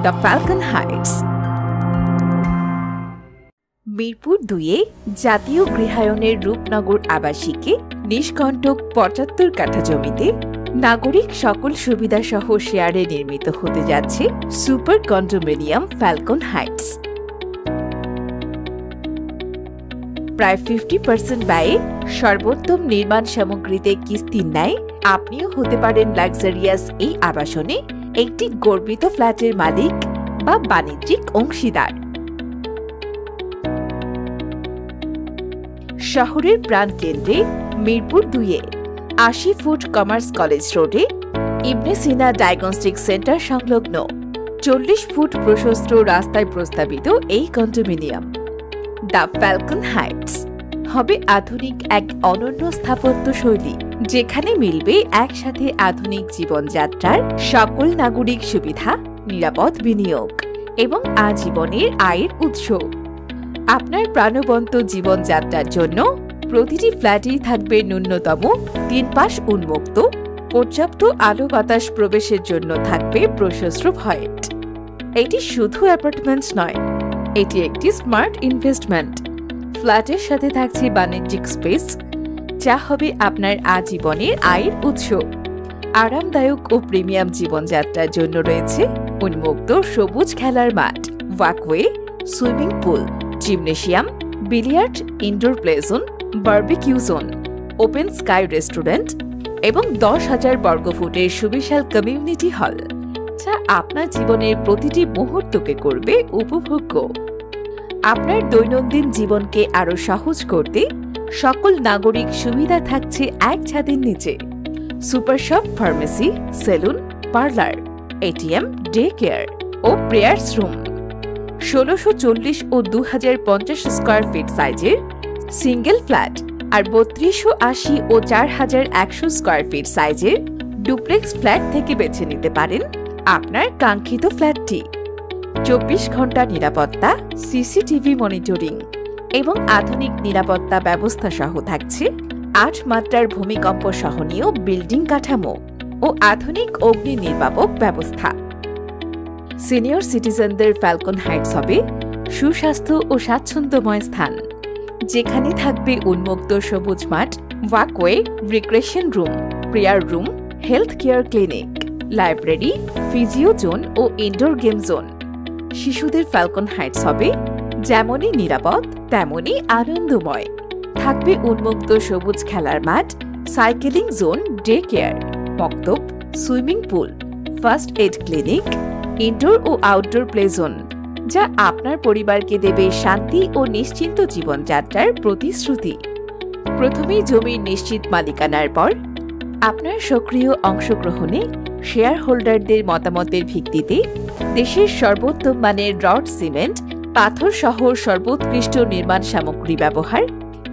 The falcon heights. Mirpur ২-এ জাতীয় গৃহায়নের রূপনগর আবাসিকে নিষ্কণ্টক ৭৫ কাঠা জমিতে নাগরিক সকল সুবিধা সহ শেয়ারে নির্মিত হতে যাচ্ছে সুপার কন্ডোমিনিয়াম ফ্যালকন হাইটস। প্রায় 50% ব্যয়ে সর্বোত্তম নির্মাণ সামগ্রীতে কিস্তির ন্যায় আপনিও হতে পারেন লাক্সারিয়াস এই আবাসনে একটি গর্বিত ফ্ল্যাটের মালিক বা বাণিজ্যিক অংশীদার। শহরের প্রাণকেন্দ্রে মিরপুর ২-এ ৮০ ফুট কমার্স কলেজ রোডে ইবনে সিনা ডায়াগনস্টিক সেন্টার সংলগ্ন ৪০ ফুট প্রশস্ত রাস্তায় প্রস্তাবিত এই কন্ডোমিনিয়াম দ্য ফ্যালকন হাইটস হবে আধুনিক এক অনন্য স্থাপত্য শৈলী, যেখানে মিলবে একসাথে আধুনিক জীবনযাত্রার সকল নাগরিক সুবিধা, নিরাপদ বিনিয়োগ এবং আজীবনের আয়ের উৎস। আপনার প্রাণবন্ত জীবনযাত্রার জন্য প্রতিটি ফ্ল্যাটেই থাকবে ন্যূনতম ৩ পাশ উন্মুক্ত, পর্যাপ্ত আলো বাতাস প্রবেশের জন্য থাকবে প্রশস্ত ভয়েট। এটি শুধু অ্যাপার্টমেন্ট নয়, এটি একটি স্মার্ট ইনভেস্টমেন্ট। ফ্ল্যাটের সাথে থাকছে বাণিজ্যিক স্পেস, যা হবে আপনার আজীবনের আয়ের উৎস। আরামদায়ক ও প্রিমিয়াম জীবনযাত্রার জন্য রয়েছে উন্মুক্ত সবুজ খেলার মাঠ, walkway, swimming pool, gymnasium, billiard, indoor play zone, barbecue zone, open sky restaurant এবং ১০,০০০ বর্গফুটের সুবিশাল কমিউনিটি হল, যা আপনার জীবনের প্রতিটি মুহূর্তকে করবে উপভোগ্য। আপনার দৈনন্দিন জীবনকে আরো সহজ করতে সকল নাগরিক সুবিধা থাকছে এক ছাদের নিচে। Super shop, pharmacy, salon, parlour, ATM, day care ও প্রেয়ার্স রুম। ১৬৪০ ও ২,০৫০ স্কোয়ার ফিট সাইজের সিঙ্গেল ফ্ল্যাট আর ৩২৮০ ও ৪,১০০ স্কোয়ার ফিট সাইজের ডুপ্লেক্স ফ্ল্যাট থেকে বেছে নিতে পারেন আপনার কাঙ্ক্ষিত ফ্ল্যাটটি। ২৪ ঘন্টা নিরাপত্তা, সিসিটিভি মনিটরিং এবং আধুনিক নিরাপত্তা ব্যবস্থা সহ থাকছে ৮ মাত্রার ভূমিকম্প সহনীয় বিল্ডিং কাঠামো ও আধুনিক অগ্নি নির্বাপক ব্যবস্থা। সিনিয়র সিটিজেনদের ফ্যালকন হাইটস হবে সুস্বাস্থ্য ও স্বাচ্ছন্দ্যময় স্থান, যেখানে থাকবে উন্মুক্ত সবুজ মাঠ, walkway, recreation room, prayer room, health care clinic, library, physio zone ও ইনডোর গেম জোন। শিশুদের ফ্যালকন হাইটস হবে যেমনই নিরাপদ তেমনই আনন্দময়। থাকবে উন্মুক্ত সবুজ খেলার মাঠ, সাইকেলিং জোন, ডে কেয়ার, মক্তব, swimming pool, first aid clinic, indoor ও আউটডোর প্লে জোন, যা আপনার পরিবারকে দেবে শান্তি ও নিশ্চিন্ত জীবনযাত্রার প্রতিশ্রুতি। প্রথমেই জমির নিশ্চিত মালিকানার পর আপনার সক্রিয় অংশগ্রহণে শেয়ার হোল্ডারদের মতামতের ভিত্তিতে দেশের সর্বোত্তম মানের রড, সিমেন্ট, পাথর সহ সর্বোৎকৃষ্ট নির্মাণ সামগ্রী ব্যবহার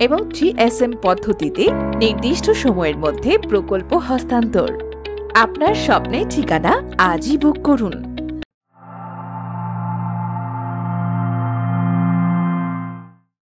এবং 3SM পদ্ধতিতে নির্দিষ্ট সময়ের মধ্যে প্রকল্প হস্তান্তর। আপনার স্বপ্নের ঠিকানা আজই বুক করুন।